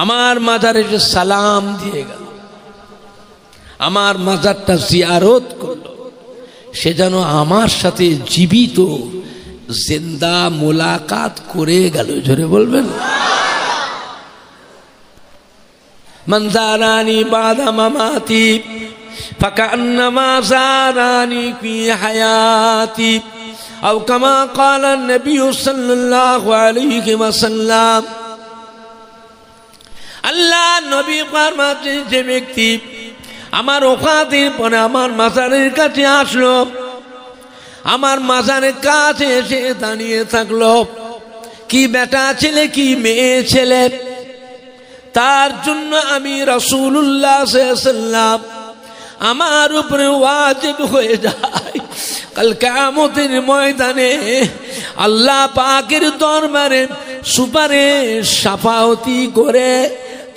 আমার মাজারে এসে সালাম দিয়ে গেল, আমার মাজারটা জিয়ারত করলো, সে যেন আমার সাথে জীবিত জিন্দা মোলাকাত করে গেল। জোরে বলবেন। মান জারানি বাদা মামাতি ফাকান্নামা জারানি ফি হায়াতি আও কামা ক্বালা নবী সাল্লাল্লাহু আলাইহি ওয়াসাল্লাম। আল্লাহ নবী ফরমাতে, যে ব্যক্তি আমার ওফাতের পরে আমার মাজারের কাছে আসলো, আমার মাজারের কাছে এসে দাঁড়িয়ে থাকলো, কি বেটা ছেলে কি মেয়ে ছেলে, তার জন্য আমি রাসূলুল্লাহ সাল্লাল্লাহু আলাইহি ওয়াসাল্লাম আমার উপরে ওয়াজিব হয়ে যায়। কাল কিয়ামতের ময়দানে আল্লাহ পাকের দরবারে সুপারিশ শাফাআতি করে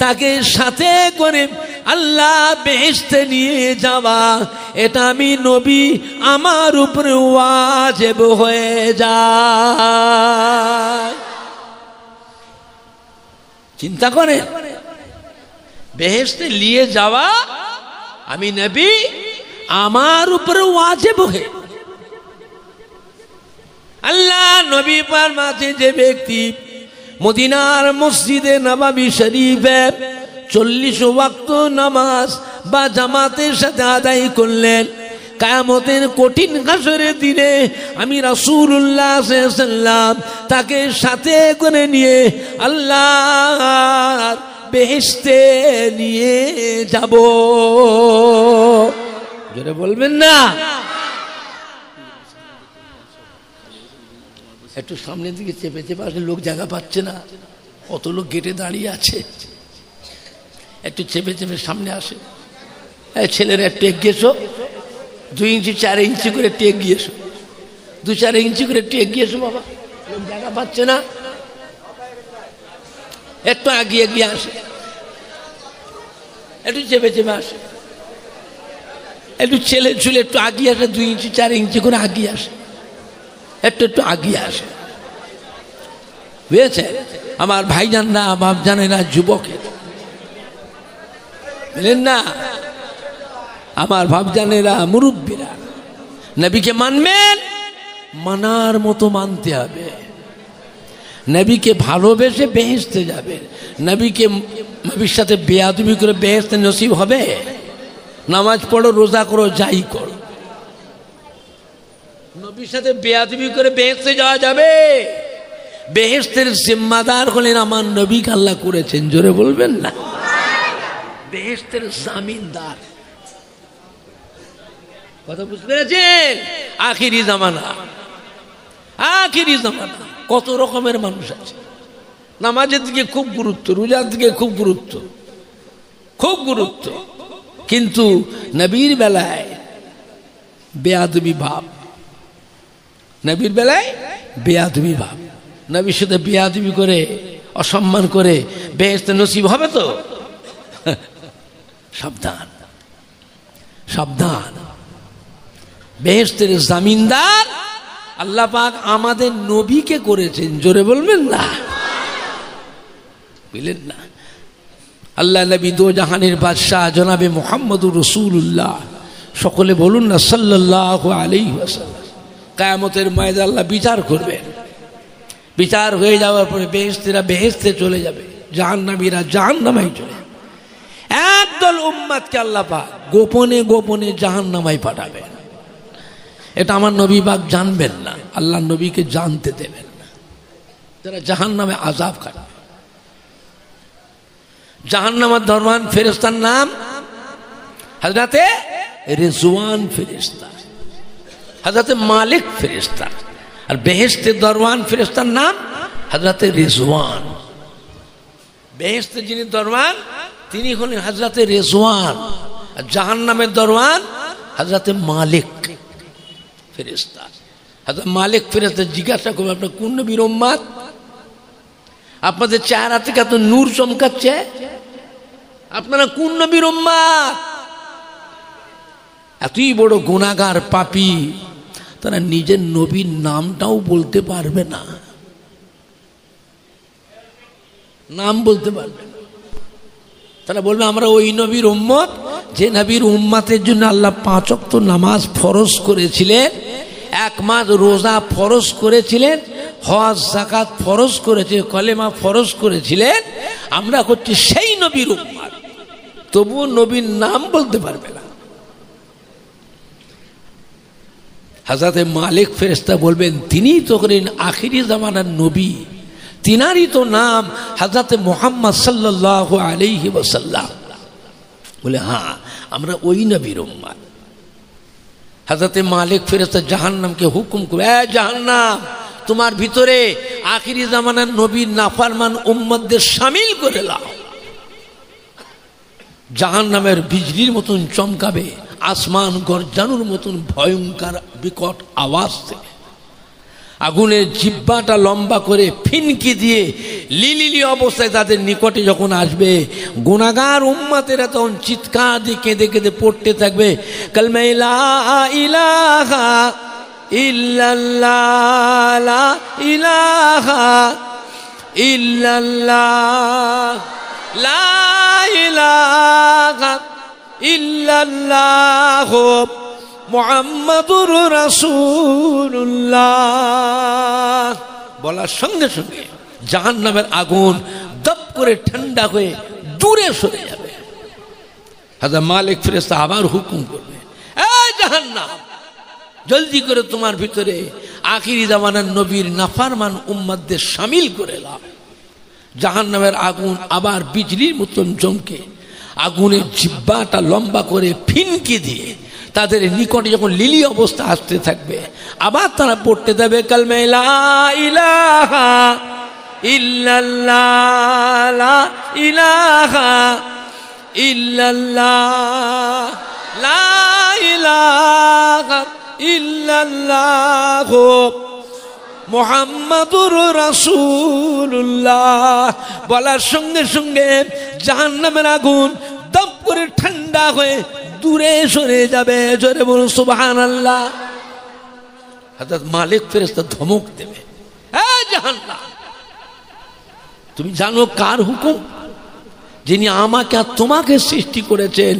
তাকে সাথে করে আল্লাহ বেহেশতে নিয়ে যাওয়া, এটা আমি নবী আমার উপরে ওয়াজিব হয়ে যায়। চিন্তা করে বেহেশতে নিয়ে যাওয়া আমি নবী আমার উপরে ওয়াজিব হয়ে। আল্লাহ নবী ফরমাতে, যে ব্যক্তি মদিনার মসজিদে নববী শরীফে 40 ওয়াক্ত নামাজ বা জামাতের সাথে আদায় করলেন, কিয়ামতের কঠিন হাসরের দিনে আমি রাসূলুল্লাহ সাল্লাল্লাহু আলাইহি ওয়াসাল্লাম তাকে সাথে করে নিয়ে আল্লাহর বেহেশতে নিয়ে যাব। জোরে বলবেন না? একটু সামনের দিকে চেপে চেপে আসলে লোক জায়গা পাচ্ছে না, অত লোক গেটে দাঁড়িয়ে আছে, একটু চেপে চেপে সামনে আসে। ছেলেরা একটু এগিয়ে এসো, 2 ইঞ্চি 4 ইঞ্চি করে একটু এগিয়ে এসো, 2-4 ইঞ্চি করে একটু এগিয়ে এসো বাবা, লোক জায়গা পাচ্ছে না, একটু এগিয়ে এগিয়ে আসে, একটু চেপে চেপে আসে, একটু ছেলে ঝুলে একটু আগিয়ে আসে, 2 ইঞ্চি 4 ইঞ্চি করে আগিয়ে আসে, একটু একটু আগিয়ে আসে। বুঝেছে আমার ভাইজানরা, বাপজানেরা, যুবকের বুঝলেন না, আমার ভাবজানেরা, মুরব্বীরা, নবীকে মানবেন, মানার মতো মানতে হবে। নবীকে ভালোবেসে বেহেশতে যাবে। নবীর সাথে বেয়াদবি করে বেহেশতে নসিব হবে? নামাজ পড়ো, রোজা করো, যাই করো, নবীর সাথে বেয়াদবি করে বেহেশতে যাওয়া যাবে? বেহেশতের জিম্মাদার হলেন আমার নবীকে আল্লাহ করেছেন। জোরে বলবেন না? বেহেশতের জামিনদার। কথা বুঝতে পেরেছেন? আখিরি জামানা, আখিরি জামানা। কত রকমের মানুষ আছে। নামাজের দিকে খুব গুরুত্ব, রোজার দিকে খুব গুরুত্ব, খুব গুরুত্ব, কিন্তু নবীর বেলায় বেয়াদবি ভাব, নবীর বেলায় বেয়াদবি ভাব, নবীর সাথে বেয়াদবি করে, অসম্মান করে বেহেশতে নসিব হবে তো? সাবধান, সাবধান। বেহেশতের জামিনদার আল্লাহ পাক আমাদের নবীকে করেছেন। জোরে বলবেন না? বুঝলেন না? আল্লাহ নবী দো জাহানের বাদশাহ জনাবে মুহাম্মদুর রাসূলুল্লাহ, সকলে বলুন না সাল্লাল্লাহু আলাইহি ওয়াসাল্লাম। কিয়ামতের ময়দানে আল্লাহ বিচার করবেন। বিচার হয়ে যাওয়ার পরে বেহেশতিরা বেহেশতে চলে যাবে, জাহান্নামীরা জাহান্নামে চলে যাবে। একদল উম্মতকে আল্লাহ পাক গোপনে গোপনে জাহান্নামে পাঠাবেন। এটা আমার নবী পাক জানবেন না, আল্লাহ নবীকে জানতে দেবেন না। যারা জাহান্নামে আযাব খাবে। জাহান্নামের দরওয়ান ফেরেশতার নাম হযরতে রিজওয়ান ফেরেশতা, হযরতে মালিক ফেরেশতা। আর বেহেশতের দরওয়ান ফেরেশতার নাম হযরতে রিজওয়ান। বেহেশতের যিনি দরওয়ান তিনি হলেন হযরতে রিজওয়ান, আর জাহান্নামের দরওয়ান হযরতে মালিক ফেরেশতা। হযরত মালিক ফেরেশতা জিজ্ঞাসা করবে, আপনার কোন নবীর উম্মত? আপনাদের চেহারা থেকে এত নূর চমকাচ্ছে, আপনারা কোন নবীর উম্মত? এতই বড় গুনাহগার পাপী, তারা নিজের নবীর নামটাও বলতে পারবে না, নাম বলতে পারবে না। তারা বলবে আমরা ওই নবীর উম্মত যে নবীর উম্মতের জন্য আল্লাহ 5 ওয়াক্ত নামাজ ফরজ করেছিলেন, 1 মাস রোজা ফরজ করেছিলেন, হজ যাকাত ফরজ করেছে, কলেমা ফরজ করেছিলেন। আমরা হচ্ছে সেই নবীর উম্মত, তবুও নবীর নাম বলতে পারবে না। হযরত মালিক ফেরেশতা বলবেন তিনিই তো করেন আখিরি জামানার নবী, তিনারই তো নাম হযরত মুহাম্মদ সাল্লাল্লাহু আলাইহি ওয়াসাল্লাম। বলে হ্যাঁ আমরা ওই নবীর উম্মত। হযরত মালিক ফেরেশতা জাহান্নামকে হুকুম করে, জাহান্নাম তোমার ভিতরে আখিরি জামানার নবীর নাফরমান উম্মতদের শামিল করে লাও। জাহান্নামের বিজলির মতন চমকাবে, আসমান গর্জানোর মতন ভয়ঙ্কর বিকট আওয়াজ থেকে আগুনের জিহ্বাটা লম্বা করে ফিনকি দিয়ে লিলিলি অবস্থায় তাদের নিকটে যখন আসবে, গুনাহগার উম্মতেরা তখন চিৎকার দিয়ে কেঁদে কেঁদে পড়তে থাকবে, কালমা লা ইলাহা ইল্লাল্লাহ, লা ইলাহা ইল্লাল্লাহ, লা ইলাহা ইল্লাল্লাহ মুহাম্মাদুর রাসূলুল্লাহ বলার সঙ্গে সঙ্গে জাহান্নামের আগুন দপ করে ঠান্ডা হয়ে দূরে সরে যাবে। হযরত মালিক ফেরেশতা আবার হুকুম করবে, এই জাহান্নাম জলদি করে তোমার ভিতরে আখিরি জামানার নবীর নাফরমান উম্মতদের শামিল করে লাও। জাহান্নামের আগুন আবার বিজলির মতন চমকে আগুনের জিহ্বাটা লম্বা করে ফিনকি দিয়ে তাদের নিকটে যখন লিলি অবস্থা আসতে থাকবে, আবার তারা পড়তে দেবে কালমা লা ইলাহা ইল্লাল্লাহ, লা ইলাহা ইল্লাল্লাহ, লা ইলাহা ইল্লাল্লাহ মুহাম্মাদুর রাসূলুল্লাহ বলার সঙ্গে সঙ্গে জাহান্নামের আগুন দপ করে ঠান্ডা হয়ে দূরে সরে যাবে। জোরে বলুন সুবহানাল্লাহ। হযরত মালিক ফেরেশতা ধমক দেবে, এই জাহান্নাম তুমি জানো কার হুকুম? যিনি আমাকে আর তোমাকে সৃষ্টি করেছেন,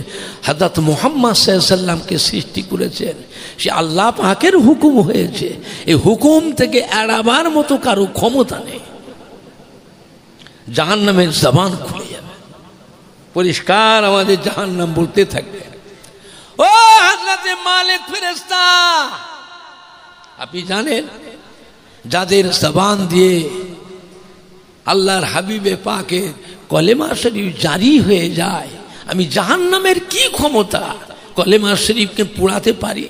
হযরত মুহাম্মদ সাল্লাল্লাহু আলাইহি ওয়াসাল্লামকে সৃষ্টি করেছেন, সে আল্লাহ পাকের হুকুম হয়েছে। এই হুকুম থেকে এড়াবার মতো কারো ক্ষমতা নেই। জাহান্নামের জবান খুলে যাবে, পরিষ্কার আমাদের জাহান্নাম বলতে থাকবে, ও হযরত মালিক ফেরেশতা আপনি জানেন যাদের জবান দিয়ে আল্লাহর হাবিবে পাকের কলেমা শরীফ জারি হয়ে যায়, আমি জাহান্নামের কি ক্ষমতা কলেমা শরীফকে পোড়াতে পারি?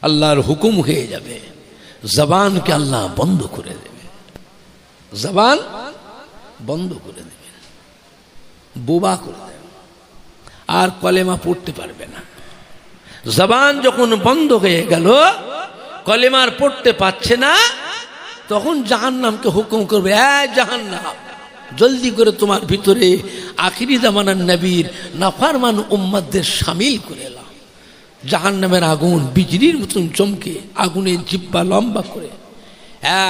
আল্লাহর হুকুম হয়ে যাবে, জবানকে আল্লাহ বন্ধ করে দেবে, জবান বন্ধ করে দেবে, বোবা করে দেবে, আর কলেমা পড়তে পারবে না। জবান যখন বন্ধ হয়ে গেল, কলেমার পড়তে পারছে না, তখন জাহান্নামকে হুকুম করবে, এই জাহান্নাম জলদি করে তোমার ভিতরে আখিরি জামানার নবীর নাফরমান উম্মতদের শামিল করে নাও। জাহান্নামের আগুন বিজলির মতন চমকে আগুনের জিহ্বা লম্বা করে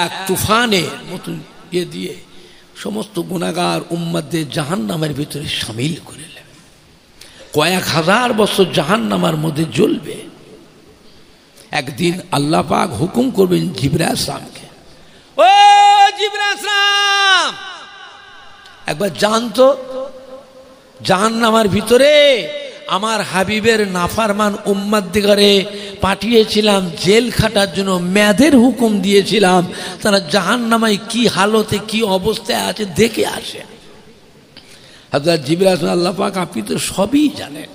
এক তুফানের মতন দিয়ে সমস্ত গুনাহগার উম্মতদের জাহান্নামের ভিতরে শামিল করে নেবে। কয়েক হাজার বছর জাহান্নামের মধ্যে জ্বলবে। একদিন আল্লাহ পাক হুকুম করবেন জিবরাইল আলাইহিসসালামকে, ও জিবরাইল আলাইহিসসালাম একবার জানতো জাহান্নামের ভিতরে আমার হাবিবের নাফরমান উম্মতদিগরে পাঠিয়েছিলাম জেল খাটার জন্য, মেয়াদের হুকুম দিয়েছিলাম, তারা জাহান্নামায় কি হালতে কি অবস্থায় আছে দেখে আসে। হযরত জিবরাইল আলাইহিস সালাম, আল্লাহ পাক আপনি তো সবই জানেন,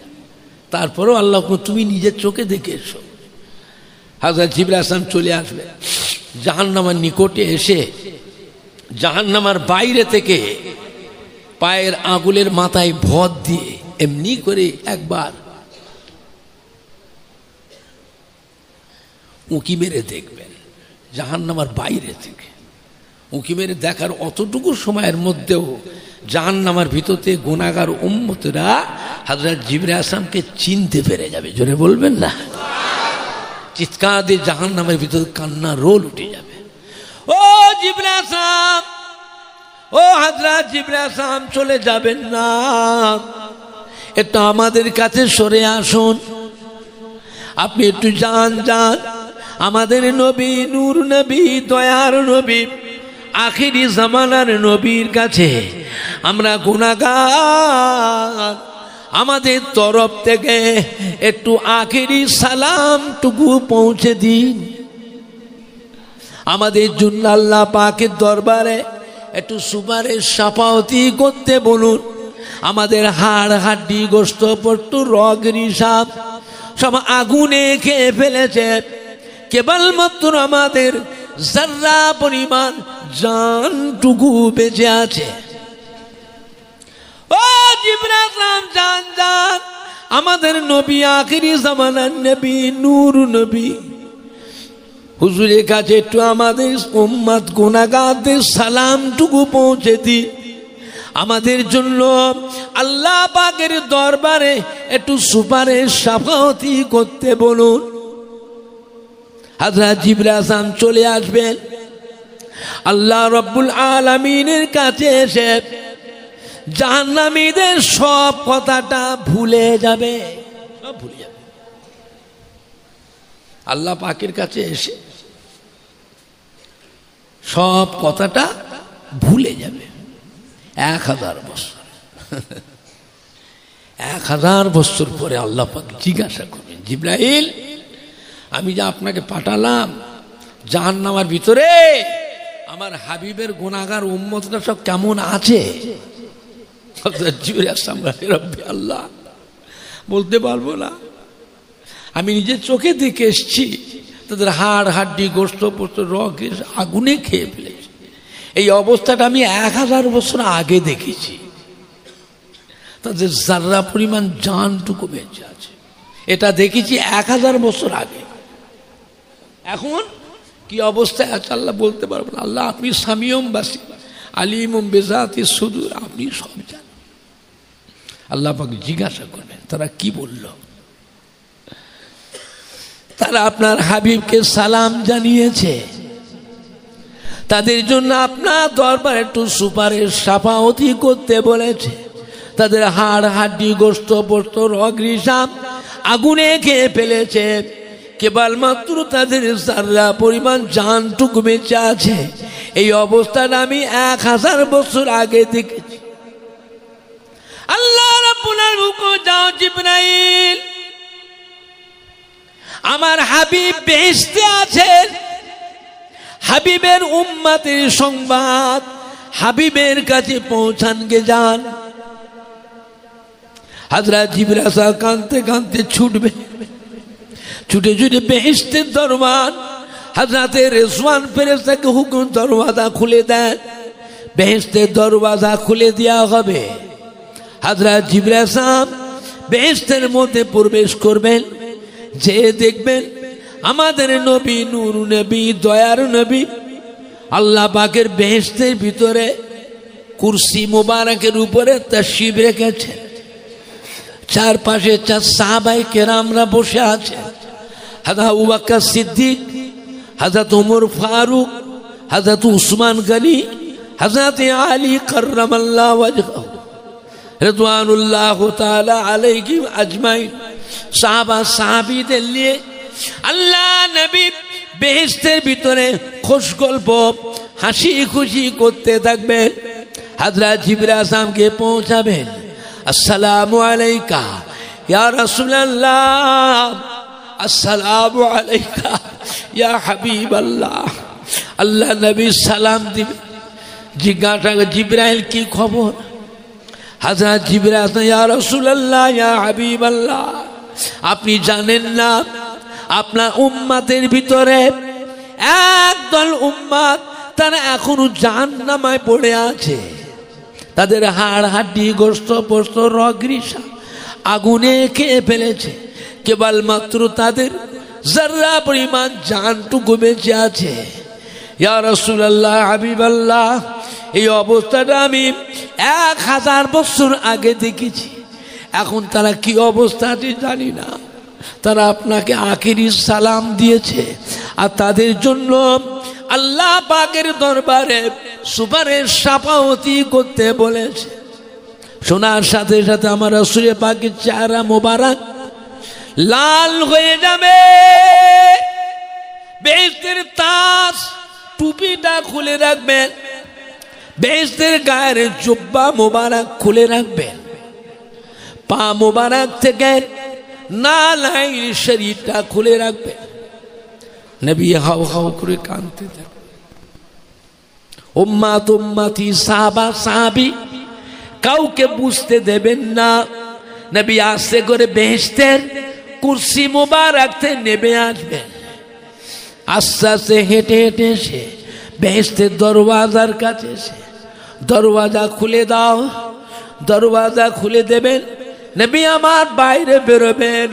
তারপরেও আল্লাহ তুমি নিজের চোখে দেখে এসো। হযরত জিবরাইল আলাইহিস সালাম চলে আসবে, জাহান্নামের নিকটে এসে জাহান্নামের বাইরে থেকে পায়ের আঙুলের মাথায় ভর দিয়ে এমনি করে একবার উঁকি মেরে দেখবেন। জাহান্নামের বাইরে থেকে উঁকি মেরে দেখার অতটুকু সময়ের মধ্যেও জাহান্নামের ভিতরে গুনাহগার উম্মতরা হযরত জিবরাইল আলাইহিস সালামকে চিনতে পেরে যাবে। জোরে বলবেন না? চিৎকার দিয়ে জাহান্নামের ভিতরে কান্না রোল উঠে যাবে। ও জিবরাইল আলাইহিস সালাম, ও ও হযরত জিবরাইল সালাম চলে যাবেন না, একটু আমাদের কাছে সরে আসুন, আপনি একটু যান। আমাদের নবী, নূর নবী, দয়ার নবী, আখিরি জামানার নবীর কাছে আমরা গুনাহগার, আমাদের তরফ থেকে একটু আখিরি সালামটুকু পৌঁছে দিন। আমাদের জন্য আল্লাহ পাকের দরবারে একটু সুপারিশ শাফাআতি করতে বলুন। আমাদের হাড় হাড্ডি গোশত পট্ট রগ রিসাব সব আগুনে খেয়ে ফেলেছে, কেবলমাত্র আমাদের যার্রা পরিমাণ জানটুকু বেঁচে আছে। ও জিবরাইল যান, আমাদের নবী, আখিরি জামানার নবী, নূর নবী, হুজুরের কাছে একটু আমাদের উম্মত গুনাহগারদের সালামটুকু পৌঁছে দিন। আমাদের জন্য আল্লাহ পাকের দরবারে একটু সুপারিশ শাফাআতি করতে বলুন। হযরত জিবরাইল সালাম চলে আসবেন, আল্লাহ রাব্বুল আলামিনের কাছে এসে জাহান্নামীদের সব কথাটা ভুলে যাবে, সব ভুলে যাবে। আল্লাহ পাকের কাছে এসে সব কথাটা ভুলে যাবে। 1000 বছর 1000 বছর পরে আল্লাহ পাক জিজ্ঞাসা করবেন, জিবরাইল, আমি যে আপনাকে পাঠালাম জাহান্নামের ভিতরে, আমার হাবিবের গুনাহগার উম্মতরা সব কেমন আছে? আল্লাহ বলতে পারবো না, আমি নিজের চোখে দেখে এসছি, তাদের হাড় হাড্ডি গোশত পোস্ত রগ আগুনে খেয়ে ফেলেছে। এই অবস্থাটা আমি 1000 বছর আগে দেখেছি, তাদের যার্রা পরিমাণ জানটুকু বেঁচে আছে, এটা দেখেছি 1000 বছর আগে। এখন কি অবস্থায় আছে আল্লাহ বলতে পারবো না। আল্লাহ আপনি সামিয়ম বাসি আলিমুম বিজাতি সুদূর, আপনি সব জানেন। আল্লাহ পাক জিজ্ঞাসা করবেন তারা কি বলল। তারা আপনার হাবিবকে সালাম জানিয়েছে, তাদের জন্য আপনার দরবারে একটু সুপারিশ শাফাআতি করতে বলেছে, তাদের হাড় হাড্ডি গোশত পোস্ত রগ রিসাব আগুনে খেয়ে ফেলেছে, কেবলমাত্র তাদের যার্রা পরিমাণ জানটুকু বেঁচে আছে। এই অবস্থাটা আমি 1000 বছর আগে দেখেছি। আল্লাহ রাব্বুল আলামিন, যাও জিবরাইল, আমার হাবিব বেহেশতে আছেন, হাবিবের উম্মতের সংবাদ হাবিবের কাছে পৌঁছান গে যান। হযরত জিবরাইল কাঁদতে কাঁদতে ছুটবে, ছুটে ছুটে বেহেশতের দরবার হযরতে রিজওয়ান ফেরেশতাকে হুকুম দরওয়াজা খুলে দেন, বেহেশতের দরওয়াজা খুলে দেওয়া হবে। হযরত জিবরাইল সাহেব বেহেশতের মধ্যে প্রবেশ করবেন, যে দেখবেন আমাদের নবী, নূর নবী, দয়ার নবী আল্লাহ পাকের বেহেশতের ভিতরে কুরসি মুবারকের উপরে তাশরিফ রেখেছেন, চারপাশে 4 সাহাবায়ে কেরামরা বসে আছেন। হযরত আবু বকর সিদ্দিক, হযরত ওমর ফারুক, হযরত উসমান গনি, হযরত আলী কাররামাল্লাহু ওয়াজহাহু রিদওয়ানুল্লাহ তাআলা আলাইহিম আজমাইন, সাহাবা সাহাবীদের নিয়ে আল্লাহ নবী বেহেশতের ভিতরে খুশ গল্প হাসি খুশি করতে থাকবেন। হযরত জিবরাইল সামকে পৌঁছাবেন, আসসালামু আলাইকা ইয়া রাসূলুল্লাহ, আসসালামু আলাইকা ইয়া হাবিবাল্লাহ। আল্লাহ নবী সালাম দিবে, জিজ্ঞাসা জিবরাইল কি খবর? হযরত জিবরাইল, ইয়া রাসূলুল্লাহ ইয়া হাবিবাল্লাহ, আপনি জানেন না আপনার উম্মতের ভিতরে একদল উম্মত তারা এখনো জাহান্নামে পড়ে আছে, তাদের হাড় হাড্ডি গোশত পোস্ত রগ রিসাব আগুনে খেয়ে ফেলেছে, কেবলমাত্র তাদের যার্রা পরিমাণ জানটুকু বেঁচে আছে। ইয়া রাসূলুল্লাহ, হাবিবাল্লাহ, এই অবস্থাটা আমি 1000 বছর আগে দেখেছি। এখন তারা কি অবস্থা আছে জানি না, তারা আপনাকে আখিরি সালাম দিয়েছে, আর তাদের জন্য আল্লাহ পাকের দরবারে সুপারিশ সাফাওয়াতি করতে বলেছে। শোনার সাথে সাথে আমার রাসূল পাকের চেহারা মোবারক লাল হয়ে যাবে। বেহেশতের তাজ টুপিটা খুলে রাখবেন, বেহেশতের গায়ের জুব্বা মোবারক খুলে রাখবেন, পা মোবারক থেকে নালাইন শরীরটা খুলে রাখবেন। নবী হাও হাও করে কাঁদতে থাকবেন। উম্মাত উম্মতি সাহাবা সাহাবী কাউকে বুঝতে দেবেন না। নবী আস্তে করে বেহেশতের কুরসি মোবারক থেকে নেমে আসবেন। আস্তে আস্তে হেঁটে হেঁটে এসে বেহেশতের দরওয়াজার কাছে এসে দরওয়াজা খুলে দাও, দরওয়াজা খুলে দেবেন। নবী আমার বাইরে বেরোবেন,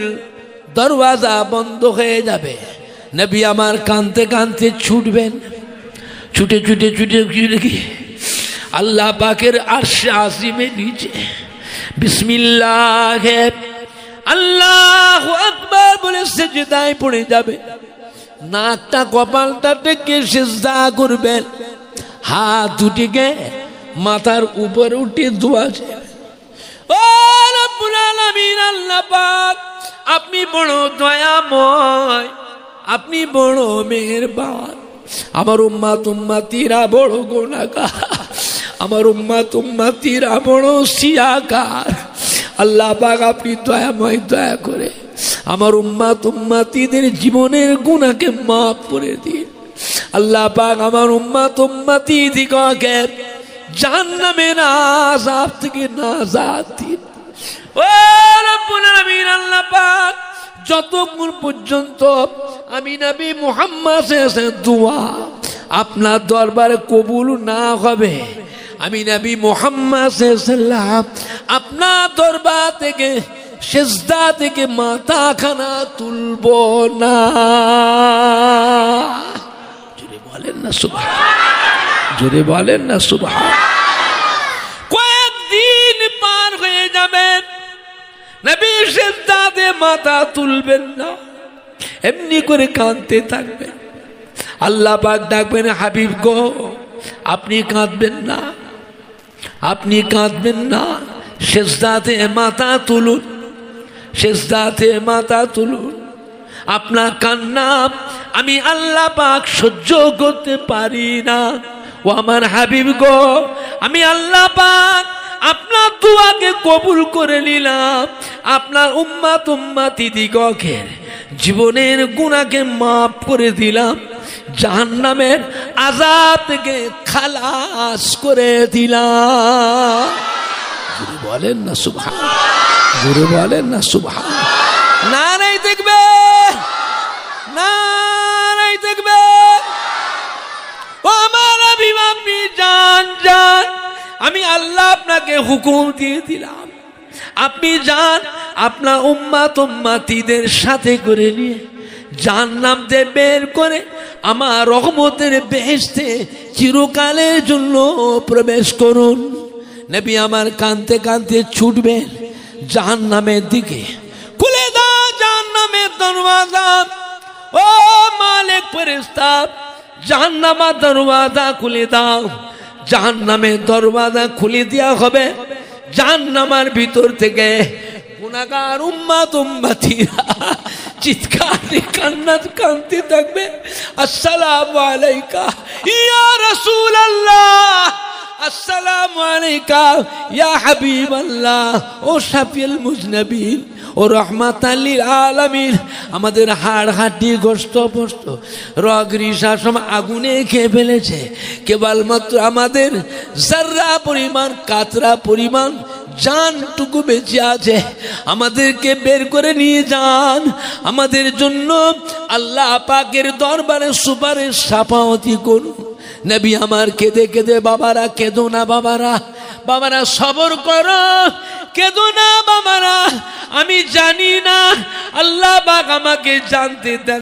দরওয়াজা বন্ধ হয়ে যাবে। নবী আমার কাঁদতে কাঁদতে ছুটবেন, ছুটে ছুটে ছুটে ছুটে গিয়ে আল্লাহ পাকের আরশে আজিমের নিচে বিসমিল্লাহ আল্লাহু আকবার বলে সিজদায় পড়ে যাবে। নাকটা কপালটা টেকে সিজদা করবেন, হাত দুটিকে মাথার উপরে উঠে দোয়া চাইবেন। ও রব্বুল আলামিন, আল্লাহ পাক আপনি বড় দয়াময়, আপনি বড় মেহেরবান। আমার উম্মাত উম্মতিরা বড় গুনাহগার, আমার উম্মাত উম্মতিরা বড় সিয়াকার। আল্লাহ পাক আপনি দয়াময়, দয়া করে আমার উম্মাত উম্মতিদের জীবনের গুনাহকে মাফ করে দিন। আল্লাহ পাক আমার উম্মাত উম্মতিদিগকে জাহান্নামের আযাব থেকে নাজাত দিন। ও রব্বুল আলামিন, আল্লাহ পাক যতক্ষণ পর্যন্ত আমি নবী মুহাম্মদ সাল্লাল্লাহু আলাইহি দোয়া আপনার দরবারে কবুল না হবে, আমি নবী মুহাম্মদ সাল্লাল্লাহু আপনার দরবার থেকে সিজদা থেকে মাথা খানা তুলব না। জোরে বলেন না সুবহান, জোরে বলেন না সুবহান। কয়েকদিন পার হয়ে যাবে, নবী সিজদাতে মাথা তুলবেন না, এমনি করে কাঁদতে থাকবেন। আল্লাহ পাক ডাকবেন, হাবিব গো আপনি কাঁদবেন না, আপনি কাঁদবেন না, সিজদাতে মাথা তুলুন, সিজদাতে মাথা তুলুন। আপনার কান্না আমি আল্লাহ পাক সহ্য করতে পারি না। ও আমার হাবিব গো, আমি আল্লাহ পাক আপনার দোয়াকে কবুল করে নিলাম, আপনার উম্মাত উম্মতিদিগের জীবনের গুনাহকে মাফ করে দিলাম, জাহান্নামের আযাব থেকে খালাস করে দিলাম। জোরে বলেন না সুবহান, জোরে বলেন না সুবহান। নারায়ে তাকবীর, নারায়ে তাকবীর। ও আমার হাবিব আপনি যান, যান, আমি আল্লাহ আপনাকে হুকুম দিয়ে দিলাম, আপনি যান, আপনার উম্মাত উম্মতিদের সাথে করে নিয়ে জাহান্নাম থেকে বের করে আমার রহমতের বেহেশতে চিরকালের জন্য প্রবেশ করুন। নবী আমার কাঁদতে কাঁদতে ছুটবেন জাহান্নামের দিকে। খুলে দাও জাহান্নামের দরওয়াজা, ও মালিক ফেরেশতা, জাহান্নামের দরওয়াজা খুলে দাও। জাহান্নামের দরওয়াজা খুলে দেওয়া হবে। জাহান্নামের ভিতর থেকে গুনাহগার উম্মাত উম্মতিরা চিৎকার কান্না কাঁদতে থাকবে, আসসালামু আলাইকা ইয়া রাসূলুল্লাহ, আসসালামু আলাইকা ইয়া হাবিবাল্লাহ, ও শাফিউল মুজনাবিন, ও রাহমাতাল লিল আলামিন। আমাদের হাড় হাড্ডি গোশত পোস্ত রগ রিসা সব আগুনে খেয়ে ফেলেছে, কেবলমাত্র আমাদের জাররা পরিমাণ কাতরা পরিমাণ জানটুকু বেঁচে আছে। আমাদেরকে বের করে নিয়ে যান, আমাদের জন্য আল্লাহ পাকের দরবারে সুপারিশ সাফাওয়াতি করুন। নবী আমার কেঁদে কেঁদে, বাবারা কেঁদো না, বাবারা, বাবারা সবর করো, কেঁদো না বাবারা, আমি জানি না, আল্লাহ পাক আমাকে জানতে দেন।